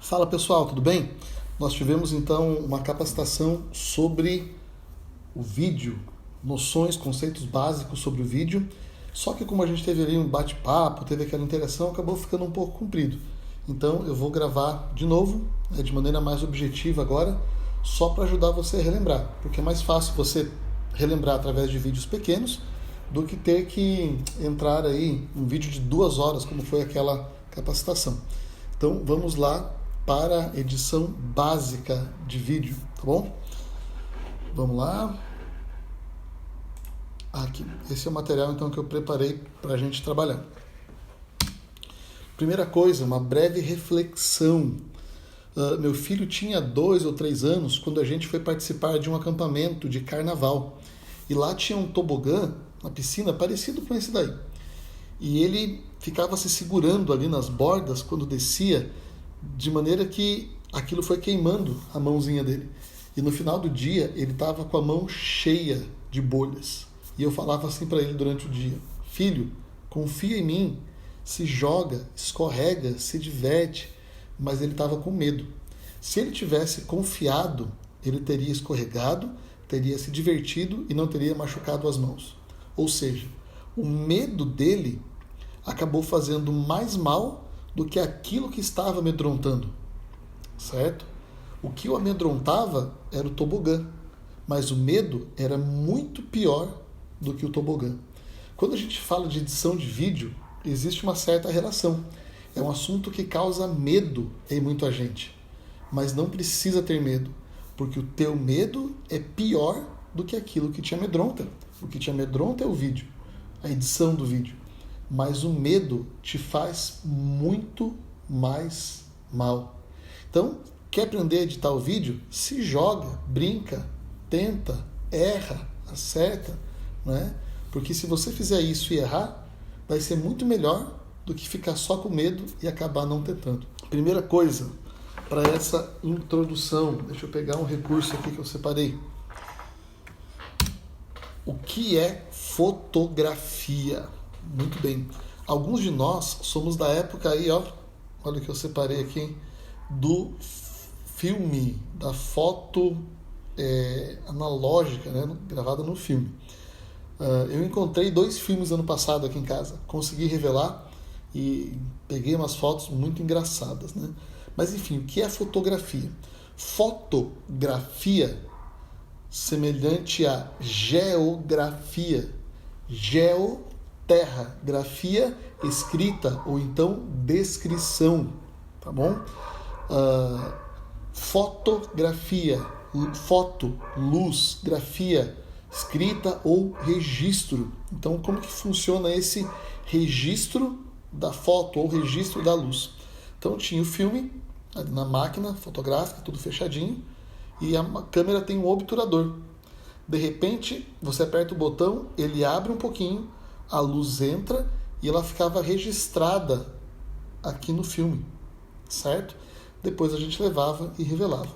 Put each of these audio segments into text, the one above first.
Fala pessoal, tudo bem? Nós tivemos então uma capacitação sobre o vídeo, noções, conceitos básicos sobre o vídeo, só que como a gente teve ali um bate-papo, teve aquela interação, acabou ficando um pouco comprido. Então eu vou gravar de novo, de maneira mais objetiva agora, só para ajudar você a relembrar, porque é mais fácil você relembrar através de vídeos pequenos do que ter que entrar aí um vídeo de 2 horas, como foi aquela capacitação. Então vamos lá para a edição básica de vídeo, tá bom? Vamos lá. Aqui, esse é o material então que eu preparei para a gente trabalhar. Primeira coisa, uma breve reflexão. Meu filho tinha 2 ou 3 anos quando a gente foi participar de um acampamento de carnaval. E lá tinha um tobogã na piscina parecido com esse daí. E ele ficava se segurando ali nas bordas quando descia, de maneira que aquilo foi queimando a mãozinha dele. E no final do dia ele estava com a mão cheia de bolhas. E eu falava assim para ele durante o dia: filho, confia em mim, se joga, escorrega, se diverte. Mas ele estava com medo. Se ele tivesse confiado, ele teria escorregado, teria se divertido e não teria machucado as mãos. Ou seja, o medo dele acabou fazendo mais mal do que aquilo que estava amedrontando, certo? O que o amedrontava era o tobogã, mas o medo era muito pior do que o tobogã. Quando a gente fala de edição de vídeo, existe uma certa relação. É um assunto que causa medo em muita gente, mas não precisa ter medo, porque o teu medo é pior do que aquilo que te amedronta. O que te amedronta é o vídeo, a edição do vídeo, mas o medo te faz muito mais mal. Então, quer aprender a editar o vídeo? Se joga, brinca, tenta, erra, acerta, né? Porque se você fizer isso e errar, vai ser muito melhor do que ficar só com medo e acabar não tentando. Primeira coisa, para essa introdução, deixa eu pegar um recurso aqui que eu separei. O que é fotografia? Muito bem. Alguns de nós somos da época aí, ó, olha o que eu separei aqui, do filme, da foto analógica, né, gravada no filme. Eu encontrei 2 filmes ano passado aqui em casa, consegui revelar e peguei umas fotos muito engraçadas, né? Mas enfim, o que é fotografia? Fotografia, semelhante a geografia. Geo, terra, grafia, escrita ou então descrição, tá bom? Fotografia, foto, luz, grafia, escrita ou registro. Então, como que funciona esse registro da foto ou registro da luz? Então, tinha o filme ali na máquina fotográfica, tudo fechadinho, e a câmera tem um obturador. De repente, você aperta o botão, ele abre um pouquinho, a luz entra e ela ficava registrada aqui no filme, certo? Depois a gente levava e revelava.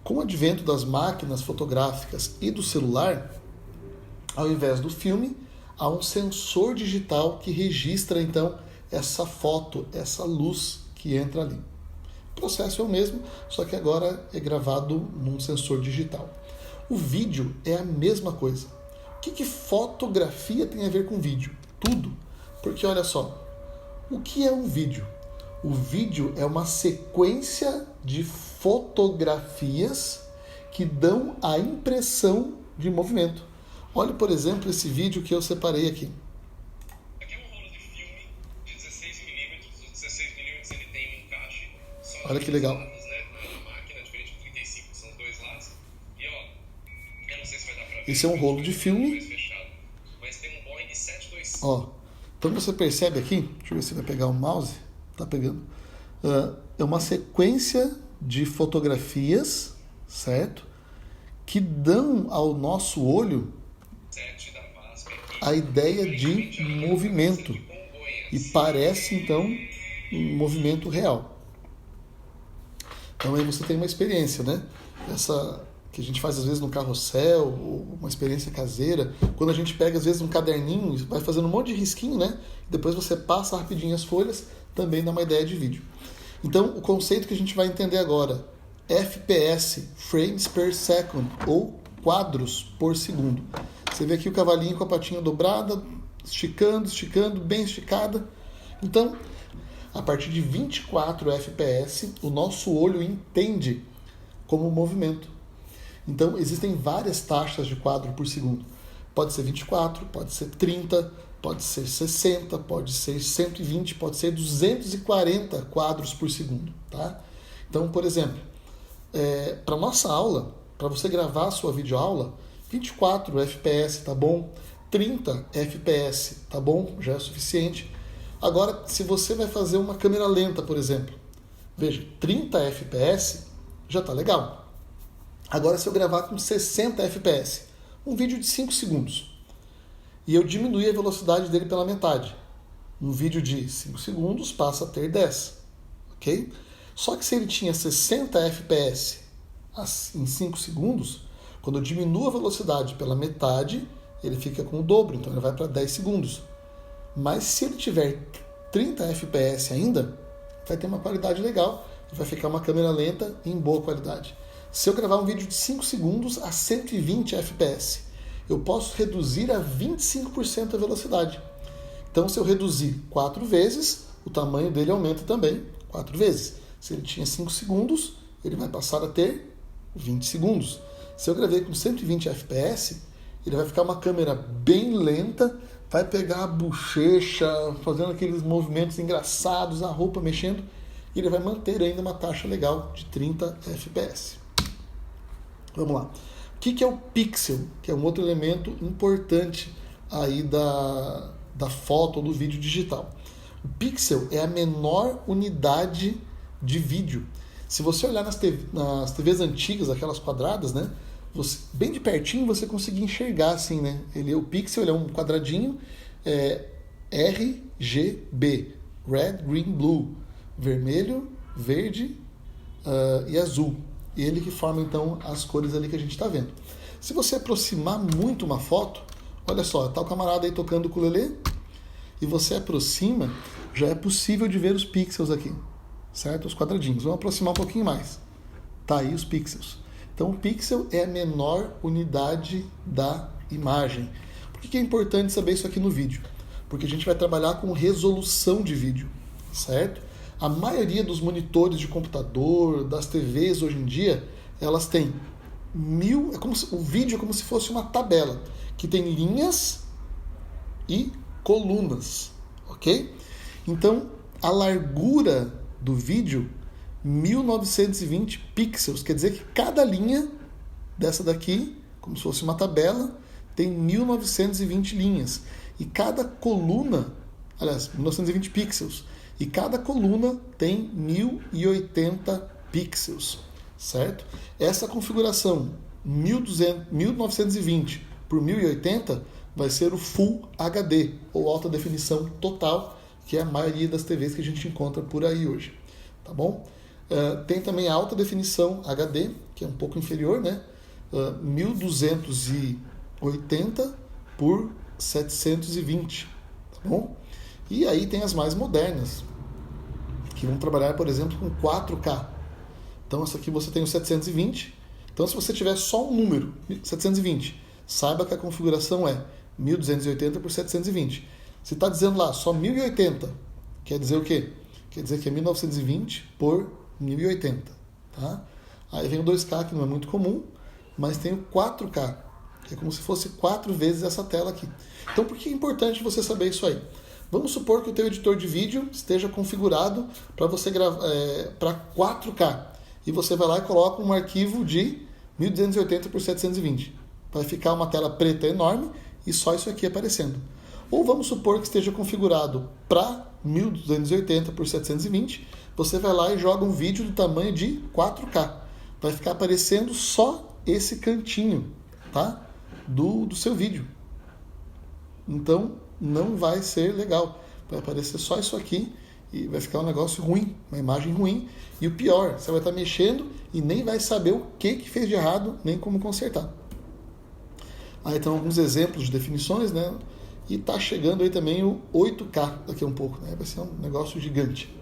Com o advento das máquinas fotográficas e do celular, ao invés do filme, há um sensor digital que registra então essa foto, essa luz que entra ali. O processo é o mesmo, só que agora é gravado num sensor digital. O vídeo é a mesma coisa. O que fotografia tem a ver com vídeo? Tudo. Porque olha só, o que é um vídeo? O vídeo é uma sequência de fotografias que dão a impressão de movimento. Olhe, por exemplo, esse vídeo que eu separei aqui. Aqui é um rolo de filme de 16mm. O 16mm ele tem um encaixe só. Olha que legal. Lados, né? Na máquina, diferente do 35, que são os 2 lados. E ó, eu não sei se vai dar pra ver. Esse é um rolo de filme. Fechado, mas tem um Boeing 727. Ó, então você percebe aqui, deixa eu ver se vai pegar o mouse. Tá pegando. É uma sequência de fotografias, certo? Que dão ao nosso olho a ideia de movimento e parece então um movimento real. Então aí você tem uma experiência, né? Essa que a gente faz às vezes no carrossel, ou uma experiência caseira, quando a gente pega às vezes um caderninho e vai fazendo um monte de risquinho, né? Depois você passa rapidinho as folhas, também dá uma ideia de vídeo. Então, o conceito que a gente vai entender agora, FPS, frames per second, ou quadros por segundo. Você vê aqui o cavalinho com a patinha dobrada, esticando, bem esticada. Então, a partir de 24 FPS, o nosso olho entende como movimento. Então, existem várias taxas de quadro por segundo. Pode ser 24, pode ser 30, pode ser 60, pode ser 120, pode ser 240 quadros por segundo. Tá? Então, por exemplo, para nossa aula, para você gravar a sua videoaula, 24 FPS tá bom, 30 FPS tá bom, já é suficiente. Agora, se você vai fazer uma câmera lenta, por exemplo, veja, 30 FPS já tá legal. Agora, se eu gravar com 60 FPS, um vídeo de 5 segundos, e eu diminuir a velocidade dele pela metade, um vídeo de 5 segundos passa a ter 10, ok? Só que se ele tinha 60 FPS em 5 segundos, quando eu diminuo a velocidade pela metade, ele fica com o dobro, então ele vai para 10 segundos. Mas se ele tiver 30 FPS ainda, vai ter uma qualidade legal e vai ficar uma câmera lenta em boa qualidade. Se eu gravar um vídeo de 5 segundos a 120 FPS, eu posso reduzir a 25% a velocidade. Então, se eu reduzir 4 vezes, o tamanho dele aumenta também 4 vezes. Se ele tinha 5 segundos, ele vai passar a ter 20 segundos. Se eu gravei com 120 FPS, ele vai ficar uma câmera bem lenta, vai pegar a bochecha, fazendo aqueles movimentos engraçados, a roupa mexendo, e ele vai manter ainda uma taxa legal de 30 FPS. Vamos lá. O que é o pixel? Que é um outro elemento importante aí da foto ou do vídeo digital. O pixel é a menor unidade de vídeo. Se você olhar nas TVs antigas, aquelas quadradas, né? Bem de pertinho você conseguia enxergar assim, né? O pixel ele é um quadradinho RGB, Red, Green, Blue, vermelho, verde e azul. Ele que forma então as cores ali que a gente está vendo. Se você aproximar muito uma foto, olha só, tá o camarada aí tocando o ukulele e você aproxima, já é possível de ver os pixels aqui, certo? Os quadradinhos. Vamos aproximar um pouquinho mais. Tá aí os pixels. Então, o pixel é a menor unidade da imagem. Por que é importante saber isso aqui no vídeo? Porque a gente vai trabalhar com resolução de vídeo, certo? A maioria dos monitores de computador, das TVs hoje em dia, elas têm o vídeo é como se fosse uma tabela, que tem linhas e colunas, ok? Então, a largura do vídeo 1920 pixels, quer dizer que cada linha dessa daqui, como se fosse uma tabela, tem 1920 linhas. E cada coluna, aliás, 1920 pixels, e cada coluna tem 1080 pixels, certo? Essa configuração 1920 por 1080 vai ser o Full HD, ou alta definição total, que é a maioria das TVs que a gente encontra por aí hoje, tá bom? Tem também a alta definição HD, que é um pouco inferior, né? 1280 por 720, tá bom? E aí tem as mais modernas, que vão trabalhar, por exemplo, com 4K. Então, essa aqui você tem o 720. Então, se você tiver só um número, 720, saiba que a configuração é 1280 por 720. Se está dizendo lá só 1080, quer dizer o quê? Quer dizer que é 1920 por 1080, tá? Aí vem o 2K, que não é muito comum, mas tem o 4K, que é como se fosse 4 vezes essa tela aqui. Então, por que é importante você saber isso aí? Vamos supor que o teu editor de vídeo esteja configurado para você gravar para 4K, e você vai lá e coloca um arquivo de 1280 por 720. Vai ficar uma tela preta enorme e só isso aqui aparecendo. Ou vamos supor que esteja configurado para 1280 por 720, você vai lá e joga um vídeo do tamanho de 4K. Vai ficar aparecendo só esse cantinho, tá? do seu vídeo. Então, não vai ser legal. Vai aparecer só isso aqui e vai ficar um negócio ruim, uma imagem ruim. E o pior, você vai estar mexendo e nem vai saber o que fez de errado, nem como consertar. Aí estão alguns exemplos de definições, né? E está chegando aí também o 8K daqui a um pouco, né? Vai ser um negócio gigante.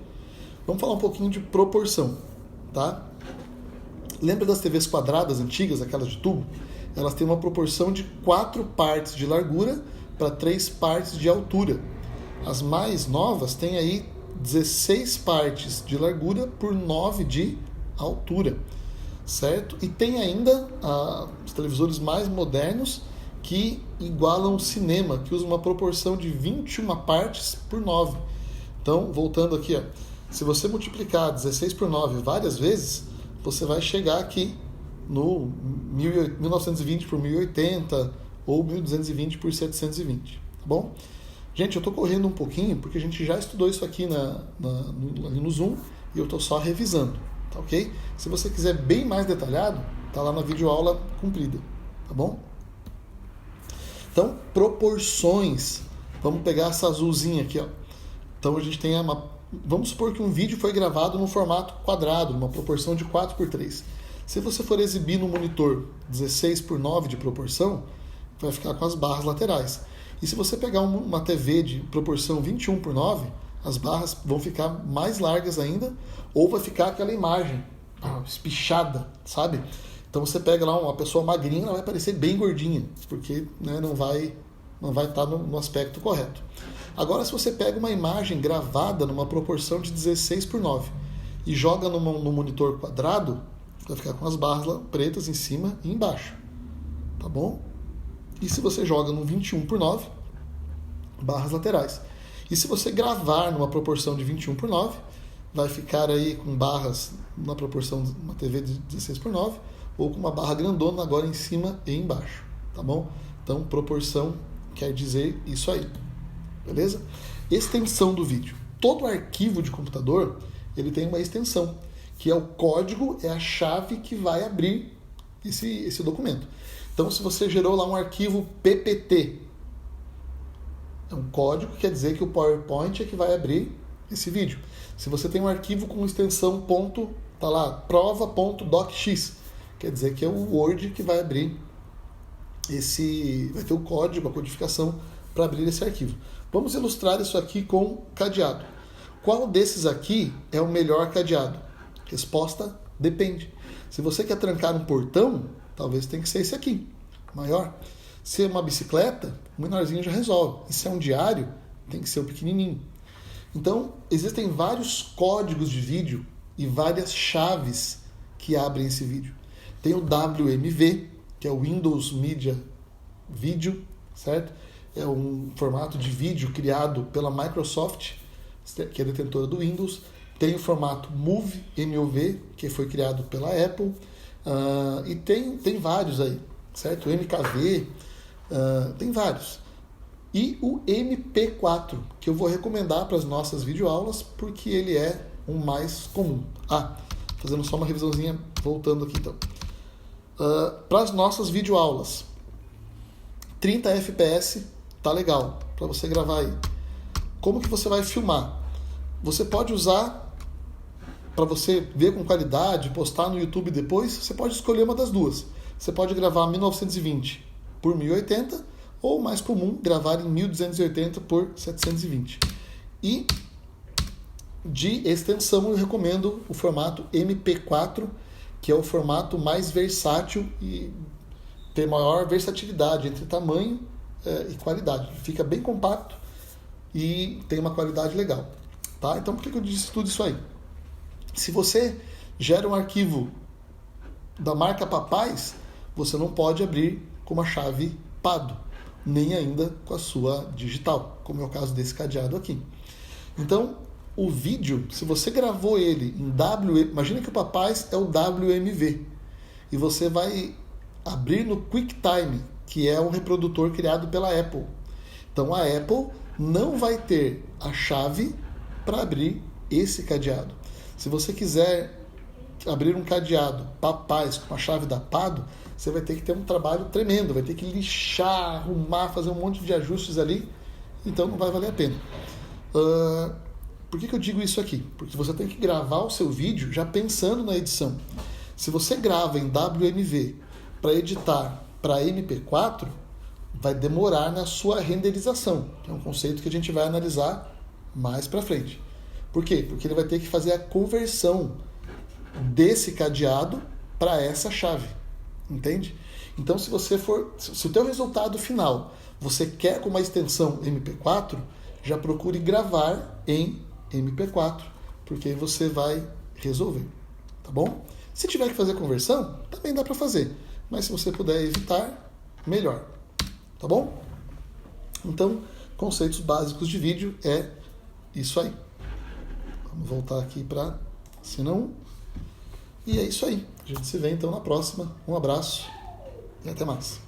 Vamos falar um pouquinho de proporção, tá? Lembra das TVs quadradas antigas, aquelas de tubo? Elas têm uma proporção de 4 partes de largura para 3 partes de altura. As mais novas têm aí 16 partes de largura por 9 de altura, certo? E tem ainda os televisores mais modernos que igualam o cinema, que usam uma proporção de 21 partes por 9. Então, voltando aqui, ó, se você multiplicar 16 por 9 várias vezes, você vai chegar aqui no 1920 por 1080 ou 1220 por 720, tá bom? Gente, eu estou correndo um pouquinho porque a gente já estudou isso aqui ali no Zoom e eu estou só revisando, tá ok? Se você quiser bem mais detalhado, tá lá na videoaula cumprida, tá bom? Então, proporções. Vamos pegar essa azulzinha aqui, ó. Então a gente tem vamos supor que um vídeo foi gravado no formato quadrado, numa proporção de 4:3. Se você for exibir no monitor 16:9 de proporção, vai ficar com as barras laterais. E se você pegar uma TV de proporção 21:9, as barras vão ficar mais largas ainda, ou vai ficar aquela imagem espichada, sabe? Então você pega lá uma pessoa magrinha, ela vai parecer bem gordinha, porque né, não vai estar no aspecto correto. Agora, se você pega uma imagem gravada numa proporção de 16:9 e joga no monitor quadrado, vai ficar com as barras pretas em cima e embaixo, tá bom? E se você joga no 21:9, barras laterais. E se você gravar numa proporção de 21:9, vai ficar aí com barras na proporção de uma TV de 16:9 ou com uma barra grandona agora em cima e embaixo, tá bom? Então, proporção quer dizer isso aí. Beleza? Extensão do vídeo. Todo arquivo de computador, ele tem uma extensão, que é o código, é a chave que vai abrir esse documento. Então, se você gerou lá um arquivo PPT, é um código que quer dizer que o PowerPoint é que vai abrir esse vídeo. Se você tem um arquivo com extensão tá lá, prova.docx, quer dizer que é o Word que vai abrir vai ter o código, a codificação para abrir esse arquivo. Vamos ilustrar isso aqui com cadeado. Qual desses aqui é o melhor cadeado? Resposta: depende. Se você quer trancar um portão, talvez tenha que ser esse aqui, maior. Se é uma bicicleta, o menorzinho já resolve. E se é um diário, tem que ser o pequenininho. Então, existem vários códigos de vídeo e várias chaves que abrem esse vídeo. Tem o WMV, que é o Windows Media Video, certo? É um formato de vídeo criado pela Microsoft, que é detentora do Windows. Tem o formato MOV, MOV, que foi criado pela Apple. E tem vários aí, certo? O MKV, tem vários. E o MP4, que eu vou recomendar para as nossas videoaulas, porque ele é o mais comum. Fazendo só uma revisãozinha, voltando aqui então. Para as nossas videoaulas, 30 FPS tá legal para você gravar aí. Como que você vai filmar? Você pode usar para você ver com qualidade, postar no YouTube depois, você pode escolher uma das duas. Você pode gravar 1920 por 1080 ou, mais comum, gravar em 1280 por 720. E de extensão eu recomendo o formato MP4, que é o formato mais versátil e tem maior versatilidade entre tamanho e qualidade. Fica bem compacto e tem uma qualidade legal. Tá? Então, por que eu disse tudo isso aí? Se você gera um arquivo da marca Papais, você não pode abrir com uma chave PADO, nem ainda com a sua digital, como é o caso desse cadeado aqui. Então, o vídeo, se você gravou ele em imagina que o Papais é o WMV, e você vai abrir no QuickTime, que é um reprodutor criado pela Apple. Então, a Apple não vai ter a chave para abrir esse cadeado. Se você quiser abrir um cadeado Papais com a chave da PADO, você vai ter que ter um trabalho tremendo, vai ter que lixar, arrumar, fazer um monte de ajustes ali, então não vai valer a pena. Por que eu digo isso aqui? Porque você tem que gravar o seu vídeo já pensando na edição. Se você grava em WMV para editar para MP4, vai demorar na sua renderização, que é um conceito que a gente vai analisar mais para frente. Por quê? Porque ele vai ter que fazer a conversão desse cadeado para essa chave, entende? Então, se o teu resultado final você quer com uma extensão MP4, já procure gravar em MP4, porque aí você vai resolver, tá bom? Se tiver que fazer conversão, também dá para fazer, mas se você puder evitar, melhor, tá bom? Então, conceitos básicos de vídeo é isso aí. Vamos voltar aqui para senão. E é isso aí. A gente se vê então na próxima. Um abraço e até mais.